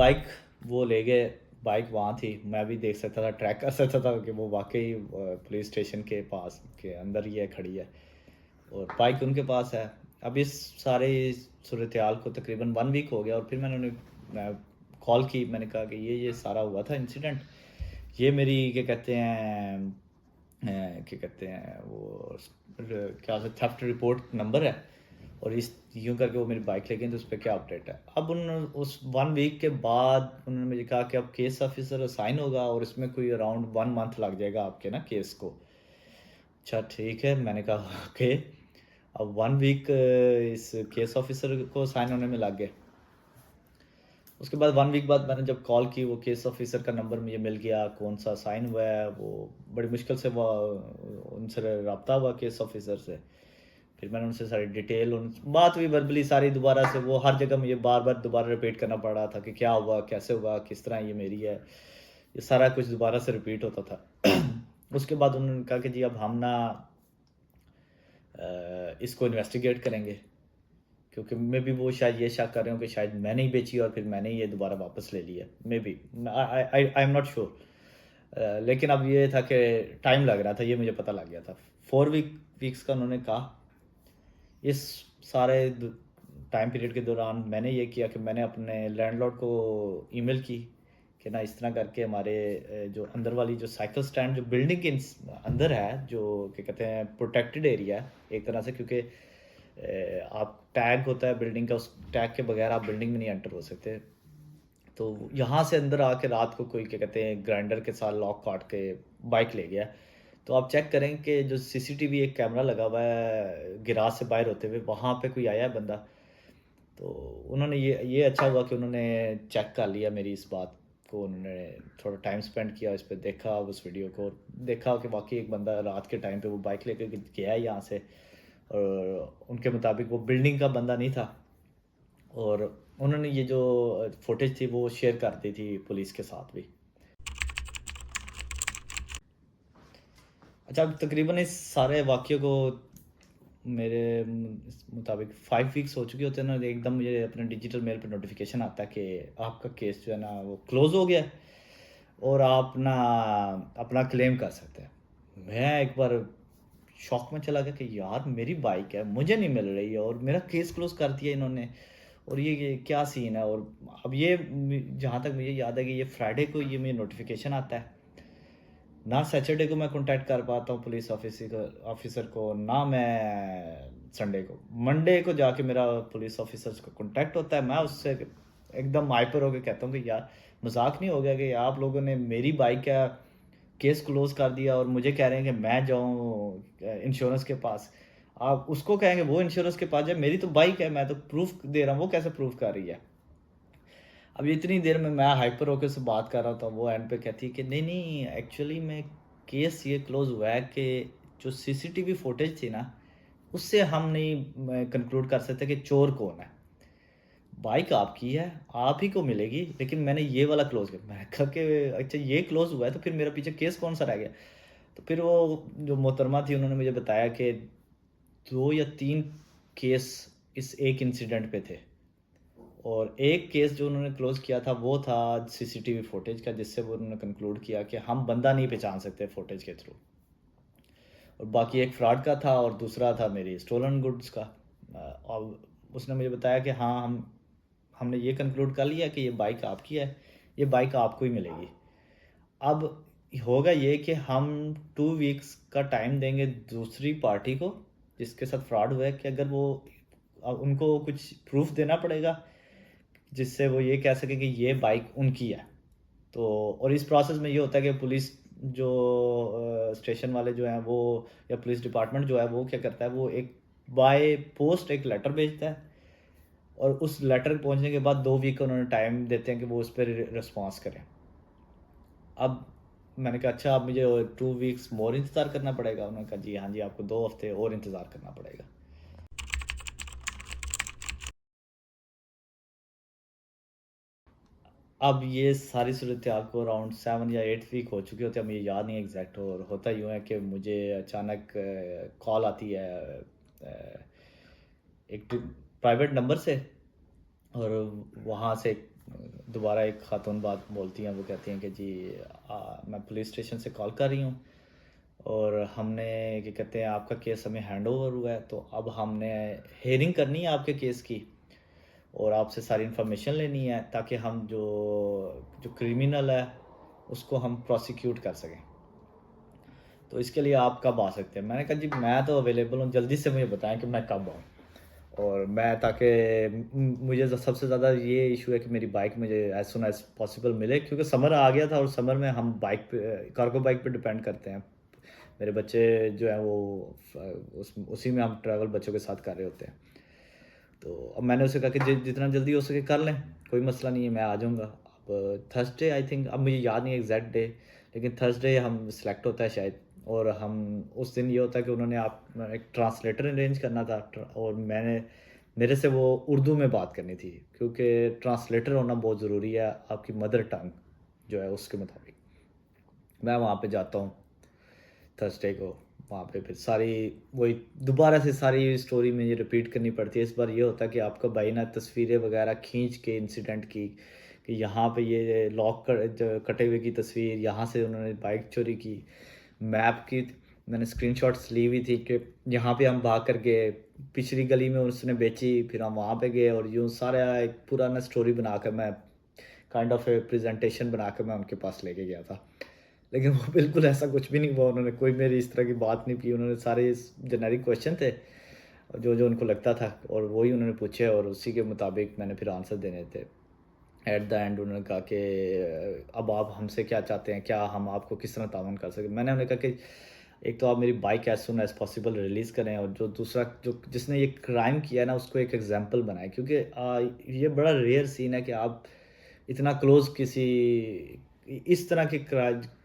Bike वो ले गए। बाइक वहाँ थी, मैं भी देख सकता था, ट्रैक कर सकता था कि वो वाकई पुलिस स्टेशन के पास के अंदर ही है, खड़ी है, और बाइक उनके पास है। अब इस सारे सूरत हाल को तकरीबन 1 वीक हो गया, और फिर मैंने उन्हें कॉल की। मैंने कहा कि ये सारा हुआ था इंसिडेंट, ये मेरी क्या कहते हैं क्या कहते हैं वो क्या थेफ्ट रिपोर्ट नंबर है, और इस यूँ करके वो मेरी बाइक ले गई, तो उस पर क्या अपडेट है। अब उन उस 1 वीक के बाद उन्होंने मुझे कहा कि अब केस ऑफिसर असाइन होगा, और इसमें कोई अराउंड 1 मंथ लग जाएगा आपके ना केस को। अच्छा ठीक है, मैंने कहा ओके। अब 1 वीक इस केस ऑफिसर को साइन होने में लग गए। उसके बाद 1 वीक बाद मैंने जब कॉल की, वो केस ऑफिसर का नंबर मुझे मिल गया, कौन सा साइन हुआ है। वो बड़ी मुश्किल से वो उनसे रब्ता हुआ केस ऑफिसर से। फिर मैंने उनसे सारी डिटेल उन बात हुई वर्बली सारी दोबारा से। वो हर जगह मुझे बार बार दोबारा रिपीट करना पड़ रहा था कि क्या हुआ, कैसे हुआ, किस तरह ये मेरी है, ये सारा कुछ दोबारा से रिपीट होता था। उसके बाद उन्होंने कहा कि जी अब हम ना इसको इन्वेस्टिगेट करेंगे, क्योंकि मे बी वो शायद ये शक कर रहे हो कि शायद मैंने ही बेची और फिर मैंने ये दोबारा वापस ले लिया। Maybe I am not sure, लेकिन अब ये था कि टाइम लग रहा था, ये मुझे पता लग गया था। 4 वीक्स का उन्होंने कहा। इस सारे टाइम पीरियड के दौरान मैंने ये किया कि मैंने अपने लैंडलॉर्ड को ईमेल की कि ना इस तरह करके हमारे जो अंदर वाली जो साइकिल स्टैंड जो बिल्डिंग के अंदर है, जो क्या कहते हैं प्रोटेक्टेड एरिया है एक तरह से, क्योंकि आप टैग होता है बिल्डिंग का, उस टैग के बगैर आप बिल्डिंग में नहीं एंटर हो सकते। तो यहाँ से अंदर आके रात को कोई क्या कहते हैं ग्राइंडर के साथ लॉक काट के बाइक ले गया। तो आप चेक करें कि जो सीसीटीवी एक कैमरा लगा हुआ है गिराज से बाहर होते हुए, वहाँ पे कोई आया है बंदा। तो उन्होंने ये अच्छा हुआ कि उन्होंने चेक कर लिया मेरी इस बात को। उन्होंने थोड़ा टाइम स्पेंड किया इस पर, देखा उस वीडियो को, और देखा कि वाकई एक बंदा रात के टाइम पे वो बाइक लेकर गया है यहाँ से, और उनके मुताबिक वो बिल्डिंग का बंदा नहीं था। और उन्होंने ये जो फुटेज थी वो शेयर कर दी थी पुलिस के साथ भी। अच्छा, अब तकरीबन इस सारे वाक़ये को मेरे मुताबिक 5 वीक्स हो चुके होते हैं ना, एकदम मुझे अपने डिजिटल मेल पे नोटिफिकेशन आता है कि आपका केस जो है ना वो क्लोज़ हो गया है, और आप ना अपना क्लेम कर सकते हैं। मैं एक बार शॉक में चला गया कि यार मेरी बाइक है, मुझे नहीं मिल रही है, और मेरा केस क्लोज़ कर दिया इन्होंने, और ये क्या सीन है। और अब ये जहाँ तक मुझे याद है कि ये फ्राइडे को ये मुझे नोटिफिकेशन आता है। ना सैटरडे को मैं कांटेक्ट कर पाता हूँ पुलिस ऑफिसर को, ना मैं संडे को। मंडे को जाके मेरा पुलिस ऑफिसर को कांटेक्ट होता है। मैं उससे एकदम हाइपर होकर कहता हूँ कि यार मजाक नहीं हो गया कि आप लोगों ने मेरी बाइक का केस क्लोज कर दिया, और मुझे कह रहे हैं कि मैं जाऊँ इंश्योरेंस के पास। आप उसको कहेंगे वो इंश्योरेंस के पास जाए, मेरी तो बाइक है, मैं तो प्रूफ दे रहा हूँ, वो कैसे प्रूफ कर रही है। अब इतनी देर में मैं हाइपर होकर से बात कर रहा था, वो एंड पे कहती है कि नहीं नहीं एक्चुअली में केस ये क्लोज हुआ है कि जो सीसीटीवी फुटेज थी ना, उससे हम नहीं कंक्लूड कर सकते कि चोर कौन है। बाइक आपकी है, आप ही को मिलेगी, लेकिन मैंने ये वाला क्लोज किया। मैं कहा कि अच्छा ये क्लोज हुआ है, तो फिर मेरा पीछे केस कौन सा रह गया। तो फिर वो जो मोहतरमा थी उन्होंने मुझे बताया कि 2 या 3 केस इस एक इंसिडेंट पे थे, और एक केस जो उन्होंने क्लोज किया था वो था सीसीटीवी फुटेज का, जिससे वो उन्होंने कंक्लूड किया कि हम बंदा नहीं पहचान सकते फुटेज के थ्रू। और बाकी एक फ्रॉड का था, और दूसरा था मेरी स्टोलन गुड्स का। और उसने मुझे बताया कि हाँ हमने ये कंक्लूड कर लिया कि ये बाइक आपकी है, ये बाइक आपको ही मिलेगी। अब होगा ये कि हम 2 वीक्स का टाइम देंगे दूसरी पार्टी को जिसके साथ फ्रॉड हुआ है, कि अगर वो अब उनको कुछ प्रूफ देना पड़ेगा जिससे वो ये कह सके कि ये बाइक उनकी है। तो और इस प्रोसेस में ये होता है कि पुलिस जो स्टेशन वाले जो हैं वो, या पुलिस डिपार्टमेंट जो है वो क्या करता है, वो एक बाय पोस्ट एक लेटर भेजता है, और उस लेटर पहुंचने के बाद 2 वीक का उन्होंने टाइम देते हैं कि वो उस पर रिस्पॉन्स करें। अब मैंने कहा अच्छा अब मुझे 2 वीक्स मोर इंतज़ार करना पड़ेगा। उन्होंने कहा जी हाँ जी, आपको 2 हफ्ते और इंतज़ार करना पड़ेगा। अब ये सारी सूरत हाल को अराउंड 7 या 8 वीक हो चुके होते हैं, मुझे याद नहीं एग्जैक्ट। और होता यूँ है कि मुझे अचानक कॉल आती है एक प्राइवेट नंबर से, और वहाँ से दोबारा एक खातून बात बोलती हैं, वो कहती हैं कि जी मैं पुलिस स्टेशन से कॉल कर रही हूँ और हमने क्या कहते हैं आपका केस हमें हैंड ओवर हुआ है, तो अब हमने हेयरिंग करनी है आपके केस की और आपसे सारी इन्फॉर्मेशन लेनी है ताकि हम जो जो क्रिमिनल है उसको हम प्रोसिक्यूट कर सकें। तो इसके लिए आप कब आ सकते हैं? मैंने कहा जी मैं तो अवेलेबल हूँ, जल्दी से मुझे बताएं कि मैं कब आऊँ। और मैं ताकि मुझे सबसे ज़्यादा ये इशू है कि मेरी बाइक मुझे एज सुन एज पॉसिबल मिले, क्योंकि समर आ गया था और समर में हम बाइक पे कार्गो बाइक पे डिपेंड करते हैं। मेरे बच्चे जो हैं वो उसी में हम ट्रैवल बच्चों के साथ कर रहे होते हैं। तो अब मैंने उसे कहा कि जितना जल्दी हो सके कर लें, कोई मसला नहीं है, मैं आ जाऊँगा। अब थर्सडे आई थिंक, अब मुझे याद नहीं है एग्जैक्ट डे, लेकिन थर्सडे हम सिलेक्ट होता है शायद। और हम उस दिन ये होता है कि उन्होंने आप एक ट्रांसलेटर अरेंज करना था और मेरे से वो उर्दू में बात करनी थी, क्योंकि ट्रांसलेटर होना बहुत ज़रूरी है आपकी मदर टंग जो है उसके मुताबिक। मैं वहाँ पे जाता हूँ थर्सडे को, वहाँ पे फिर सारी वही दोबारा से सारी स्टोरी मुझे रिपीट करनी पड़ती है। इस बार ये होता है कि आपका भाई ना तस्वीरें वगैरह खींच के इंसिडेंट की, कि यहाँ पे ये कटे हुए की तस्वीर, यहाँ से उन्होंने बाइक चोरी की, मैप की मैंने स्क्रीनशॉट्स ली हुई थी कि यहाँ पे हम भाग कर गए, पिछली गली में उसने बेची, फिर हम वहाँ पे गए और यूँ सारा एक पूरा ना स्टोरी बनाकर मैं काइंड ऑफ ए प्रेजेंटेशन बनाकर मैं उनके पास लेके गया था। लेकिन वो बिल्कुल ऐसा कुछ भी नहीं हुआ, उन्होंने कोई मेरी इस तरह की बात नहीं की। उन्होंने सारे जेनेरिक क्वेश्चन थे जो जो उनको लगता था और वही उन्होंने पूछे और उसी के मुताबिक मैंने फिर आंसर देने थे। एट द एंड उन्होंने कहा कि अब आप हमसे क्या चाहते हैं, क्या हम आपको किस तरह ताउन कर सकें। मैंने उन्हें कहा कि एक तो आप मेरी bike as soon as possible release करें और जो दूसरा जो जिसने ये क्राइम किया है ना उसको एक एग्जांपल बनाएं, क्योंकि ये बड़ा रेयर सीन है कि आप इतना क्लोज किसी इस तरह के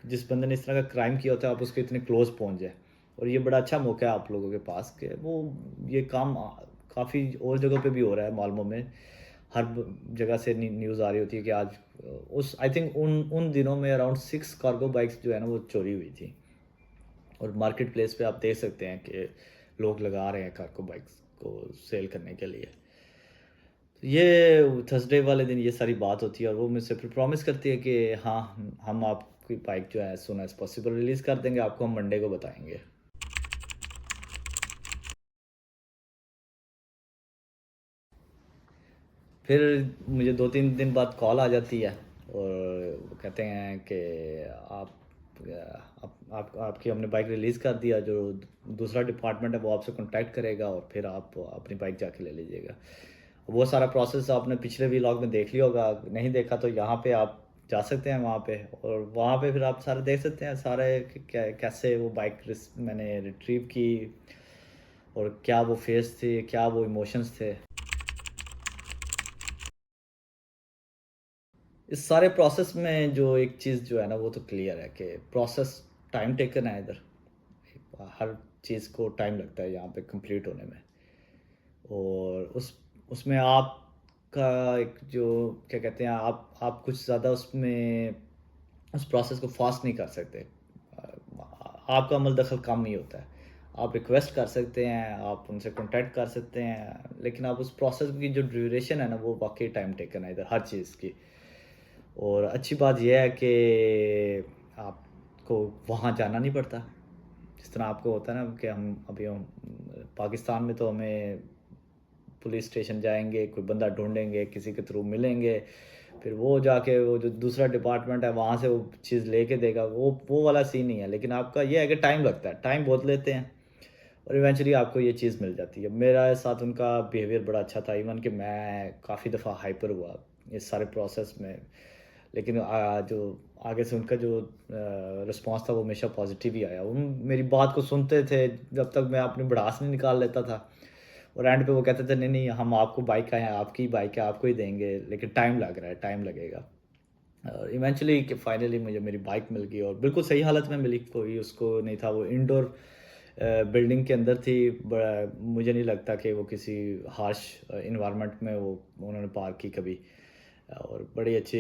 जिस बंदे ने इस तरह का क्राइम किया होता है आप उसके इतने क्लोज पहुंच जाए। और ये बड़ा अच्छा मौका है आप लोगों के पास कि वो ये काम काफ़ी और जगह पे भी हो रहा है मालूम में, हर जगह से न्यूज़ आ रही होती है कि आज उस आई थिंक उन उन दिनों में अराउंड 6 कार्गो बाइक्स जो है ना वो चोरी हुई थी। और मार्केट प्लेस पे आप देख सकते हैं कि लोग लगा रहे हैं कार्गो बाइक्स को सेल करने के लिए। तो ये थर्सडे वाले दिन ये सारी बात होती है और वो मुझसे फिर प्रॉमिस करती है कि हाँ हम आपकी बाइक जो है as soon as possible release कर देंगे, आपको हम मंडे को बताएंगे। फिर मुझे 2-3 दिन बाद कॉल आ जाती है और वो कहते हैं कि आपकी हमने बाइक रिलीज़ कर दिया, जो दूसरा डिपार्टमेंट है वो आपसे कांटेक्ट करेगा और फिर आप अपनी बाइक जाके ले लीजिएगा। वो सारा प्रोसेस आपने पिछले व्लॉग में देख लिया होगा, नहीं देखा तो यहाँ पे आप जा सकते हैं वहाँ पे और वहाँ पे फिर आप सारे देख सकते हैं सारे कैसे वो बाइक मैंने रिट्रीव की और क्या वो फेस थे, क्या वो इमोशंस थे। इस सारे प्रोसेस में जो एक चीज़ जो है ना वो तो क्लियर है कि प्रोसेस टाइम टेकन है इधर। हर चीज़ को टाइम लगता है यहाँ पे कंप्लीट होने में और उसमें आपका एक जो क्या कहते हैं आप कुछ ज़्यादा उसमें उस प्रोसेस को फास्ट नहीं कर सकते। आपका अमल दखल कम ही होता है। आप रिक्वेस्ट कर सकते हैं, आप उनसे कॉन्टैक्ट कर सकते हैं, लेकिन आप उस प्रोसेस की जो ड्यूरेशन है ना वो वाक़ई टाइम टेकन है इधर हर चीज़ की। और अच्छी बात ये है कि आपको वहाँ जाना नहीं पड़ता। जिस तरह आपको होता है ना कि हम पाकिस्तान में तो हमें पुलिस स्टेशन जाएँगे, कोई बंदा ढूँढेंगे, किसी के थ्रू मिलेंगे, फिर वो जाके वो जो दूसरा डिपार्टमेंट है वहाँ से वो चीज़ लेके देगा, वो वाला सीन नहीं है। लेकिन आपका ये है कि टाइम लगता है, टाइम बहुत लेते हैं और इवेंचुअली आपको ये चीज़ मिल जाती है। मेरा साथ उनका बिहेवियर बड़ा अच्छा था, इवन कि मैं काफ़ी दफ़ा हाइपर हुआ इस सारे प्रोसेस में। लेकिन जो आगे से उनका जो रिस्पॉन्स था वो हमेशा पॉजिटिव ही आया। उन मेरी बात को सुनते थे जब तक मैं अपनी भड़ास नहीं निकाल लेता था और एंड पे वो कहते थे नहीं नहीं हम आपको बाइक का है, आपकी बाइक है, आपको ही देंगे, लेकिन टाइम लग रहा है, टाइम लगेगा। और इवेंचुअली कि फाइनली मुझे मेरी बाइक मिल गई और बिल्कुल सही हालत में मिली, कोई उसको नहीं था। वो इंडोर बिल्डिंग के अंदर थी। मुझे नहीं लगता कि वो किसी हार्श इन्वायरमेंट में वो उन्होंने पार्क की कभी। और बड़ी अच्छी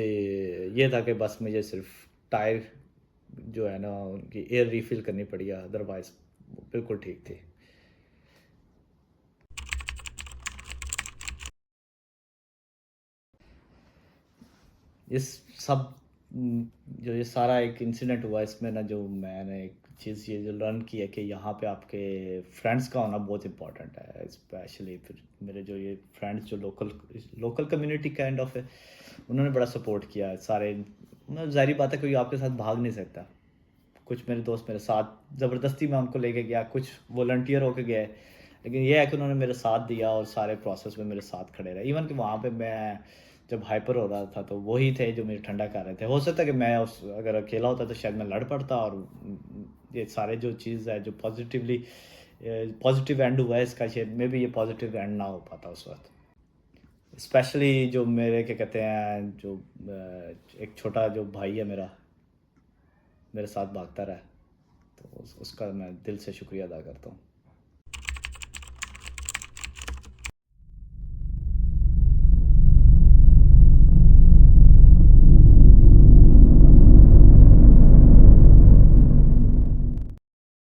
ये था कि बस मुझे सिर्फ टायर जो है ना उनकी एयर रिफ़िल करनी पड़ी, अदरवाइज़ बिल्कुल ठीक थी। इस सब जो ये सारा एक इंसिडेंट हुआ इसमें ना, जो मैंने एक चीज़ ये जो लर्न की है कि यहाँ पे आपके फ्रेंड्स का होना बहुत इम्पोर्टेंट है। स्पेशली फिर मेरे जो ये फ्रेंड्स जो local local community kind of है, उन्होंने बड़ा सपोर्ट किया है सारे। मतलब ज़ाहिर बात है, कोई आपके साथ भाग नहीं सकता। कुछ मेरे दोस्त मेरे साथ ज़बरदस्ती मैं उनको लेके गया, कुछ वॉलंटियर होके गए, लेकिन ये है कि उन्होंने मेरे साथ दिया और सारे प्रोसेस में मेरे साथ खड़े रहे। इवन कि वहाँ पे मैं जब हाइपर हो रहा था तो वही थे जो मुझे ठंडा कर रहे थे। हो सकता है कि मैं उस अगर अकेला होता तो शायद मैं लड़ पड़ता, और ये सारे जो चीज़ है जो पॉजिटिव एंड हुआ है इसका, शायद मे बी ये पॉजिटिव एंड ना हो पाता उस वक्त। स्पेशली जो मेरे क्या कहते हैं, जो एक छोटा जो भाई है मेरा, मेरे साथ भागता रहा, तो उसका मैं दिल से शुक्रिया अदा करता हूँ।